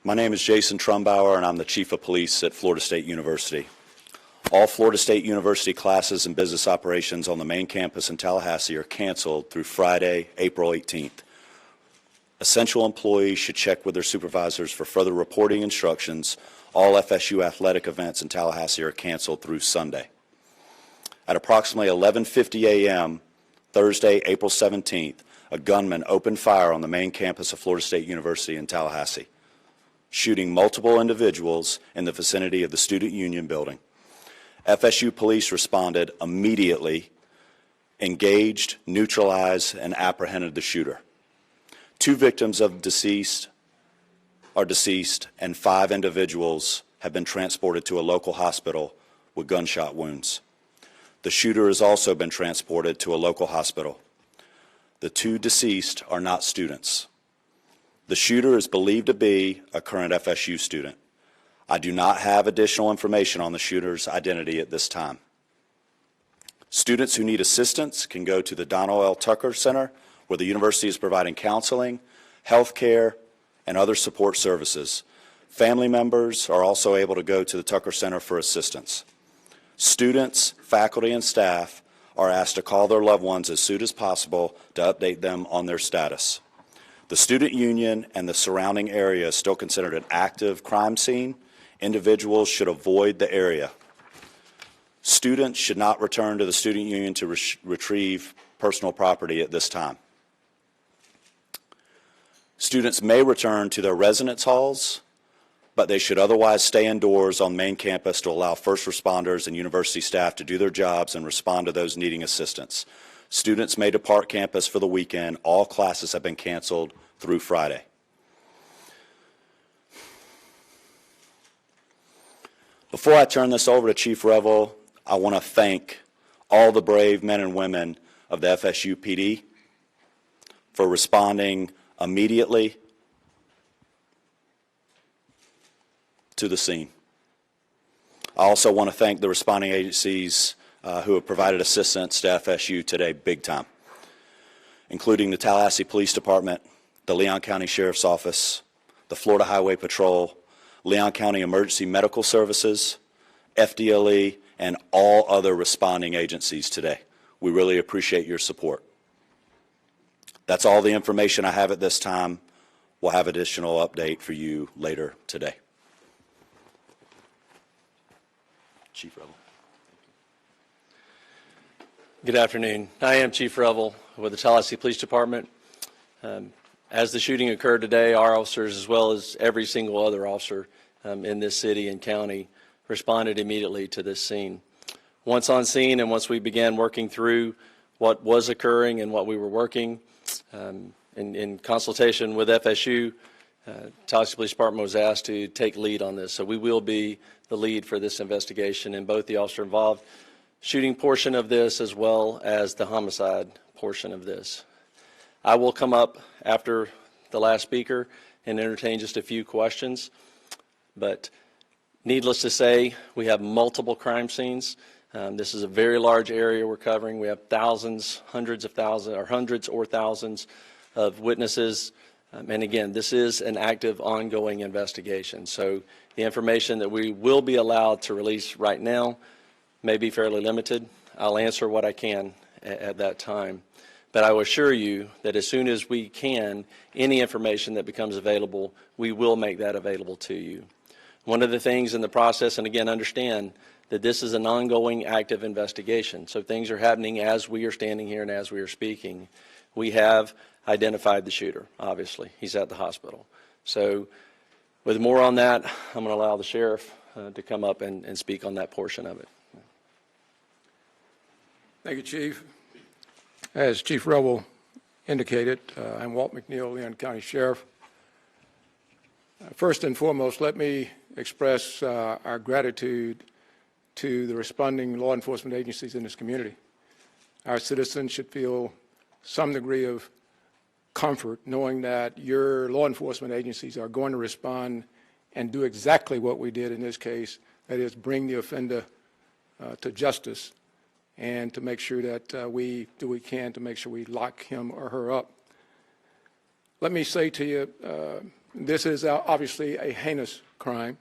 My name is Jason Trumbauer, and I'm the Chief of Police at Florida State University. All Florida State University classes and business operations on the main campus in Tallahassee are canceled through Friday, April 18th. Essential employees should check with their supervisors for further reporting instructions. All FSU athletic events in Tallahassee are canceled through Sunday. At approximately 11:50 a.m. Thursday, April 17th, a gunman opened fire on the main campus of Florida State University in Tallahassee, shooting multiple individuals in the vicinity of the Student Union building. FSU police responded immediately, engaged, neutralized, and apprehended the shooter. 2 victims are deceased, and 5 individuals have been transported to a local hospital with gunshot wounds. The shooter has also been transported to a local hospital. The 2 deceased are not students. The shooter is believed to be a current FSU student. I do not have additional information on the shooter's identity at this time. Students who need assistance can go to the Donald L. Tucker Center, where the university is providing counseling, health care, and other support services. Family members are also able to go to the Tucker Center for assistance. Students, faculty, and staff are asked to call their loved ones as soon as possible to update them on their status. The student union and the surrounding area is still considered an active crime scene. Individuals should avoid the area. Students should not return to the student union to retrieve personal property at this time. Students may return to their residence halls, but they should otherwise stay indoors on main campus to allow first responders and university staff to do their jobs and respond to those needing assistance. Students may depart campus for the weekend. All classes have been canceled through Friday. Before I turn this over to Chief Revel, I want to thank all the brave men and women of the FSU PD for responding immediately to the scene. I also want to thank the responding agencies who have provided assistance to FSU today big time, including the Tallahassee Police Department, the Leon County Sheriff's Office, the Florida Highway Patrol, Leon County Emergency Medical Services, FDLE, and all other responding agencies today. We really appreciate your support. That's all the information I have at this time. We'll have additional update for you later today. Chief Revel. Good afternoon. I am Chief Revel with the Tallahassee Police Department. As the shooting occurred today, our officers, as well as every single other officer in this city and county, responded immediately to this scene. Once on scene and once we began working through what was occurring and what we were working, in consultation with FSU, Tallahassee Police Department was asked to take lead on this. So we will be the lead for this investigation in both the officer involved shooting portion of this as well as the homicide portion of this. I will come up after the last speaker and entertain just a few questions, but needless to say, we have multiple crime scenes. This is a very large area we're covering. We have thousands, hundreds or thousands of witnesses. And again, this is an active, ongoing investigation. So the information that we will be allowed to release right now may be fairly limited. I'll answer what I can at that time. But I will assure you that as soon as we can, any information that becomes available, we will make that available to you. One of the things in the process, and again, understand that this is an ongoing active investigation. So things are happening as we are standing here and as we are speaking. We have identified the shooter, obviously. He's at the hospital. So with more on that, I'm going to allow the sheriff to come up and speak on that portion of it. Thank you, Chief. As Chief Revel indicated, I'm Walt McNeil, Leon County Sheriff. First and foremost, let me express our gratitude to the responding law enforcement agencies in this community. Our citizens should feel some degree of comfort knowing that your law enforcement agencies are going to respond and do exactly what we did in this case, that is, bring the offender to justice and to make sure that we do what we can to make sure we lock him or her up. Let me say to you, This is obviously a heinous crime.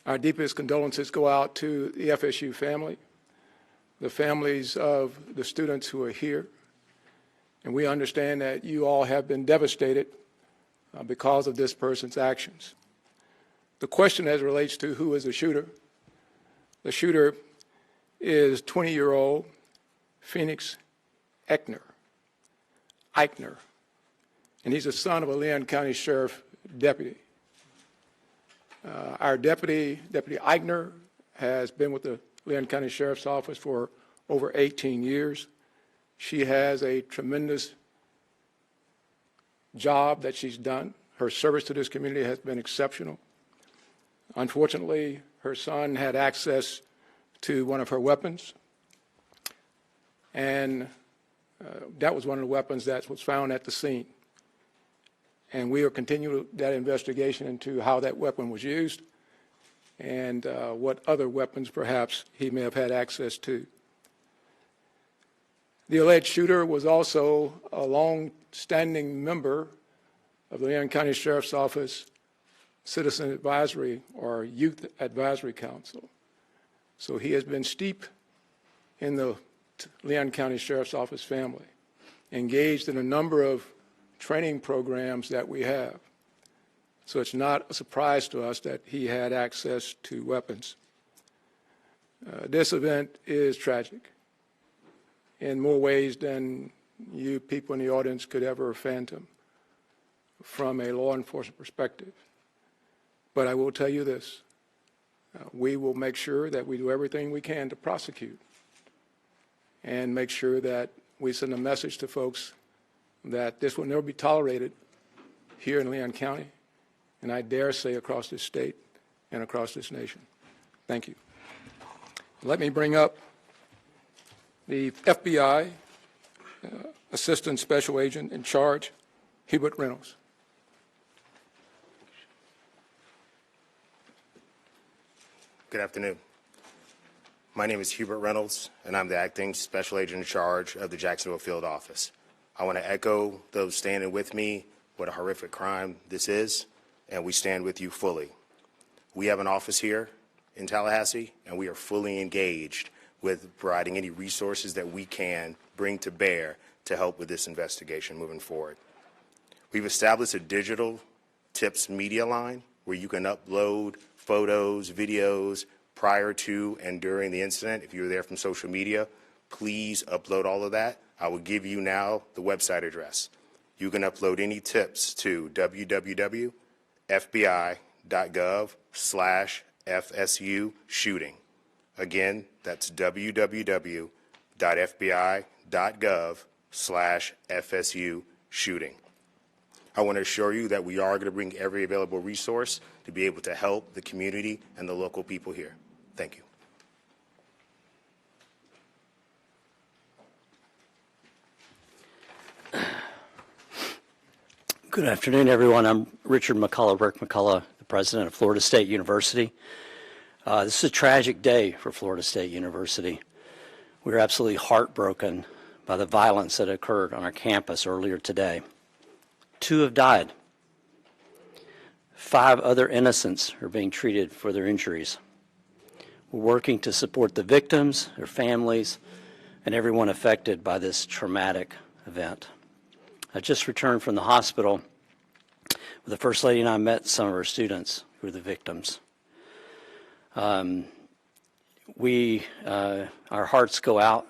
Our deepest condolences go out to the FSU family, the families of the students who are here, and we understand that you all have been devastated because of this person's actions. The question as it relates to who is the shooter is 20-year-old Phoenix Ikner, and he's the son of a Leon County Sheriff deputy. Our Deputy Ikner, has been with the Leon County Sheriff's Office for over 18 years. She has a tremendous job that she's done. Her service to this community has been exceptional. Unfortunately, her son had access to one of her weapons, and that was one of the weapons that was found at the scene. And we are continuing that investigation into how that weapon was used and what other weapons perhaps he may have had access to. The alleged shooter was also a long-standing member of the Leon County Sheriff's Office Citizen Advisory or Youth Advisory Council. So he has been steeped in the Leon County Sheriff's Office family, engaged in a number of training programs that we have. So it's not a surprise to us that he had access to weapons. This event is tragic in more ways than you people in the audience could ever fathom from a law enforcement perspective. But I will tell you this, we will make sure that we do everything we can to prosecute and make sure that we send a message to folks that this will never be tolerated here in Leon County, and I dare say across this state and across this nation. Thank you. Let me bring up the FBI Assistant Special Agent in charge, Hubert Reynolds. Good afternoon. My name is Hubert Reynolds, and I'm the Acting Special Agent in charge of the Jacksonville Field Office. I want to echo those standing with me what a horrific crime this is, and we stand with you fully. We have an office here in Tallahassee, and we are fully engaged with providing any resources that we can bring to bear to help with this investigation moving forward. We've established a digital tips media line where you can upload photos, videos prior to and during the incident. If you were there from social media, please upload all of that. I will give you now the website address. You can upload any tips to www.fbi.gov/FSU shooting. Again, that's www.fbi.gov/FSU shooting. I want to assure you that we are going to bring every available resource to be able to help the community and the local people here. Thank you. Good afternoon, everyone. I'm Richard McCullough, Rick McCullough, the president of Florida State University. This is a tragic day for Florida State University. We are absolutely heartbroken by the violence that occurred on our campus earlier today. 2 have died. 5 other innocents are being treated for their injuries. We're working to support the victims, their families, and everyone affected by this traumatic event. I just returned from the hospital where the First Lady and I met some of our students who are the victims. Our hearts go out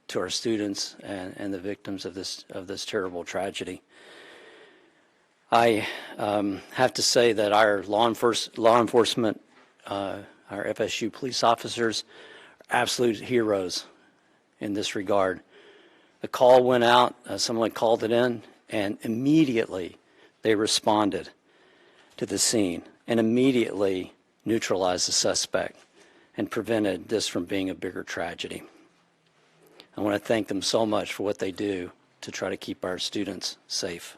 to our students and the victims of this terrible tragedy. I have to say that our law enforcement, our FSU police officers, are absolute heroes in this regard. The call went out, someone called it in, and immediately they responded to the scene and immediately neutralized the suspect and prevented this from being a bigger tragedy. I want to thank them so much for what they do to try to keep our students safe.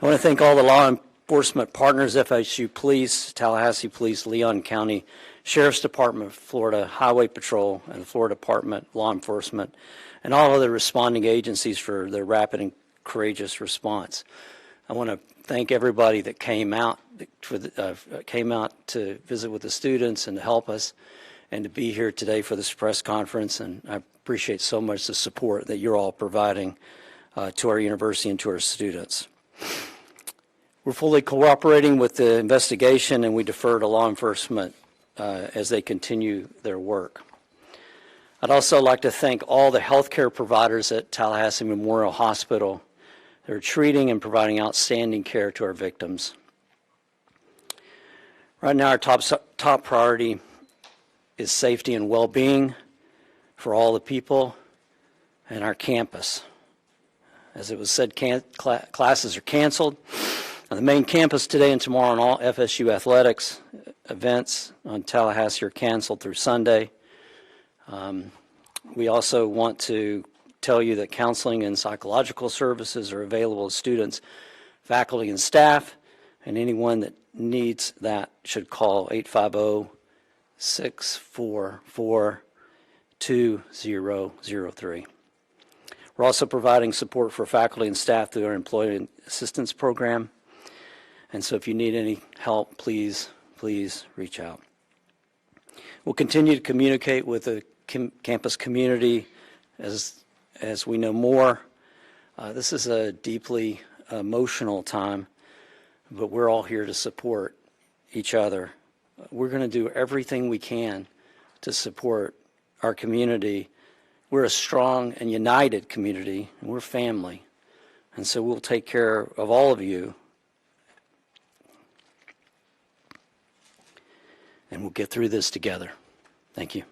I want to thank all the law enforcement partners, FSU Police, Tallahassee Police, Leon County Sheriff's Department, Florida Highway Patrol, and the Florida Department of Law Enforcement, and all other responding agencies for their rapid and courageous response. I want to thank everybody that came out to visit with the students and to help us and to be here today for this press conference. And I appreciate so much the support that you're all providing to our university and to our students. We're fully cooperating with the investigation, and we defer to law enforcement as they continue their work. I'd also like to thank all the healthcare providers at Tallahassee Memorial Hospital that are treating and providing outstanding care to our victims. Right now, our top priority is safety and well-being for all the people and our campus. As it was said, classes are canceled. On the main campus today and tomorrow, and all FSU athletics events on Tallahassee are canceled through Sunday. We also want to tell you that counseling and psychological services are available to students, faculty, and staff, and anyone that needs that should call 850-644-2003. We're also providing support for faculty and staff through our Employee Assistance Program. And so if you need any help, please reach out. We'll continue to communicate with the campus community as we know more. This is a deeply emotional time, but we're all here to support each other. We're going to do everything we can to support our community. We're a strong and united community, and we're family. And so we'll take care of all of you. And we'll get through this together. Thank you.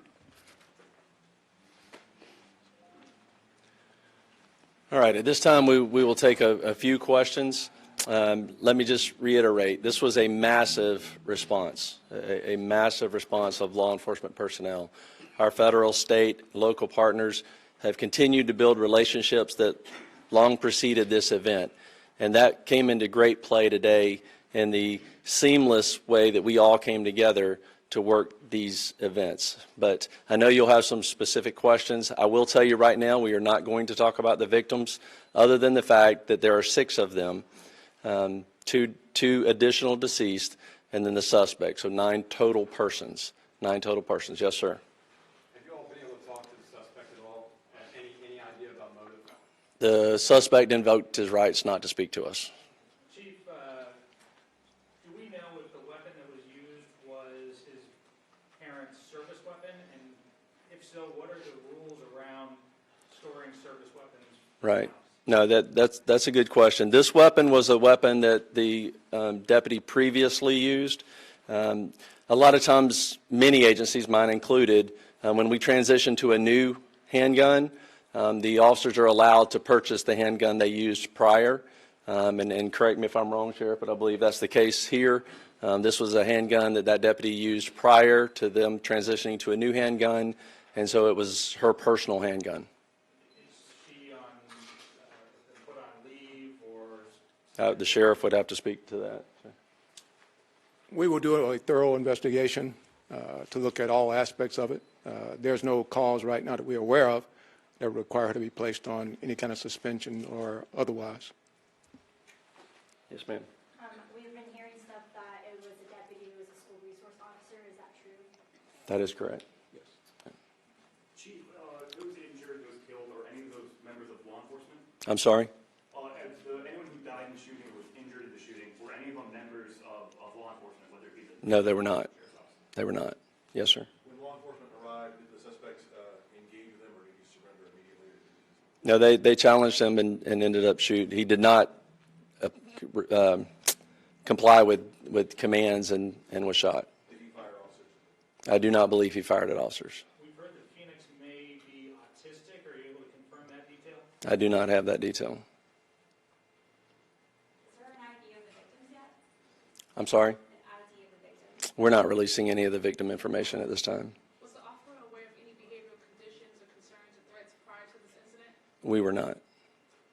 All right, at this time we will take a few questions. Let me just reiterate, this was a massive response, a massive response of law enforcement personnel. Our federal, state, local partners have continued to build relationships that long preceded this event, and that came into great play today in the seamless way that we all came together to work these events. But I know you'll have some specific questions. I will tell you right now, we are not going to talk about the victims other than the fact that there are 6 of them, two additional deceased, and then the suspect, so 9 total persons. 9 total persons. Yes, sir. Have you all been able to talk to the suspect at all? Any idea about motive? The suspect invoked his rights not to speak to us. Chief, do we know if the weapon that was used was his parents' service weapon? And if so, what are the rules around storing service weapons? Right. No, that's a good question. This weapon was a weapon that the deputy previously used. A lot of times, many agencies, mine included, when we transition to a new handgun, the officers are allowed to purchase the handgun they used prior. And correct me if I'm wrong, Sheriff, but I believe that's the case here. This was a handgun that deputy used prior to them transitioning to a new handgun, and so it was her personal handgun. The sheriff would have to speak to that. We will do a thorough investigation to look at all aspects of it. There's no cause right now that we're aware of that require her to be placed on any kind of suspension or otherwise. Yes, ma'am. We've been hearing stuff that it was a deputy who was a school resource officer. Is that true? That is correct. Yes. Chief, who was injured, who was killed, or any of those members of law enforcement? I'm sorry? Anyone who died in the shooting or was injured in the shooting, were any of them members of law enforcement, whether it be the No, they were not. They were not. Yes, sir. When law enforcement arrived, did the suspects engage with them, or did he surrender immediately? No, they challenged him and ended up shooting. He did not comply with commands and was shot. Did he fire officers? I do not believe he fired at officers. We've heard that Phoenix may be autistic. Are you able to confirm that detail? I do not have that detail. Is there an ID of the victims yet? I'm sorry? An ID of the victims? We're not releasing any of the victim information at this time. Was the officer aware of any behavioral conditions or concerns or threats prior to this incident? We were not.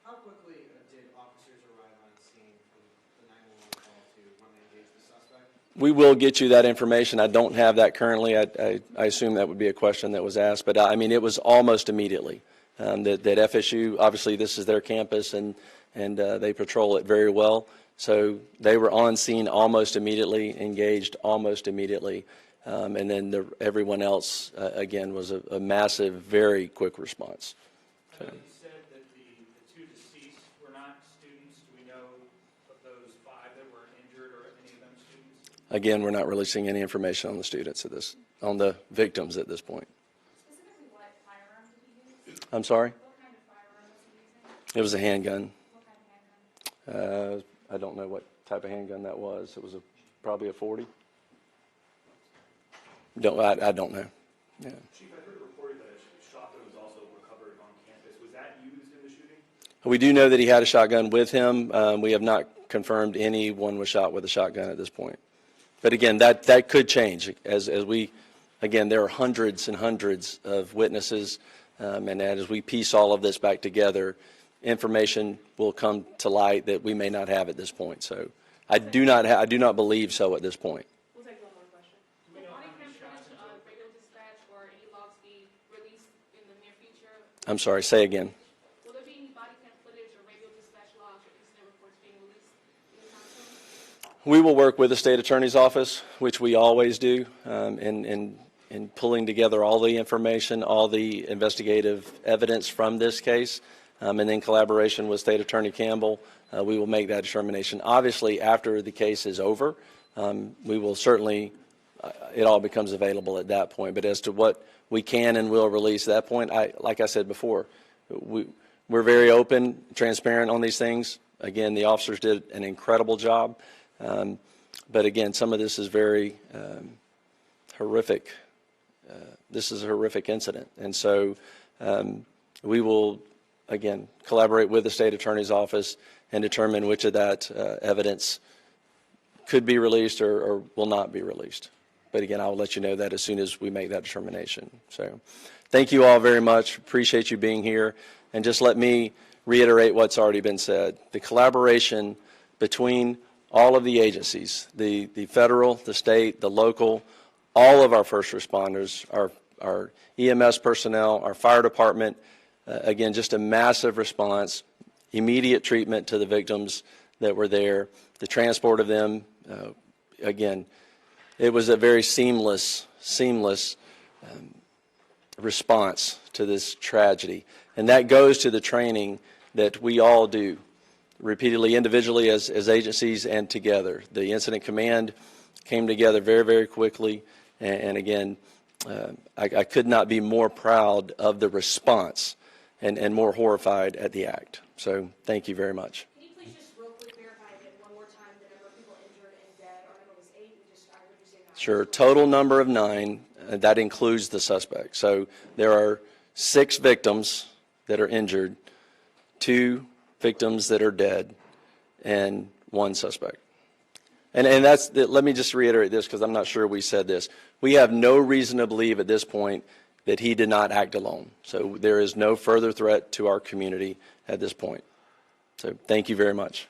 How quickly did officers arrive on scene from the 911 call to when they engaged the suspect? We will get you that information. I don't have that currently. I assume that would be a question that was asked, but I mean, it was almost immediately. that FSU, obviously this is their campus, and they patrol it very well. So they were on scene almost immediately, engaged almost immediately. And then everyone else, again, was a massive, very quick response. I know you said that the two deceased were not students. Do we know of those 5 that were injured or any of them students? Again, we're not releasing any information on the students on the victims at this point. Specifically, what firearm did you use? I'm sorry? What kind of firearm was he using? It was a handgun. What kind of handgun? I don't know what type of handgun that was. It was probably a 40. I don't know. Yeah. Chief, I heard a report that a shotgun was also recovered on campus. Was that used in the shooting? We do know that he had a shotgun with him. We have not confirmed anyone was shot with a shotgun at this point. But again, that could change again, there are hundreds and hundreds of witnesses, and as we piece all of this back together, information will come to light that we may not have at this point. So I do not believe so at this point. We'll take one more question. Will body cam footage of radio dispatch or any logs be released in the near future? I'm sorry, say again. Will there be any body cam footage or radio dispatch logs or incident reports being released anytime soon? We will work with the state attorney's office, which we always do, in pulling together all the information, all the investigative evidence from this case, and in collaboration with State Attorney Campbell, we will make that determination. Obviously, after the case is over, we will certainly, it all becomes available at that point. But as to what we can and will release at that point, like I said before, we're very open, transparent on these things. Again, the officers did an incredible job. But again, some of this is very horrific. This is a horrific incident. And so we will, again, collaborate with the state attorney's office and determine which of that evidence could be released or will not be released. But again, I'll let you know that as soon as we make that determination. So thank you all very much. Appreciate you being here. And just let me reiterate what's already been said. The collaboration between all of the agencies, the federal, the state, the local, all of our first responders, our EMS personnel, our fire department, again, just a massive response, immediate treatment to the victims that were there, the transport of them. Again, it was a very seamless response to this tragedy. And that goes to the training that we all do repeatedly, individually as agencies and together. The incident command came together very, very quickly. And again, I could not be more proud of the response and more horrified at the act. So thank you very much. Can you please just real quick verify again one more time the number of people injured and dead? Our number was 8. I heard you say 9. Sure. Total number of 9. That includes the suspect. So there are 6 victims that are injured, 2 victims that are dead, and 1 suspect. And let me just reiterate this because I'm not sure we said this. We have no reason to believe at this point that he did not act alone. So there is no further threat to our community at this point. So thank you very much.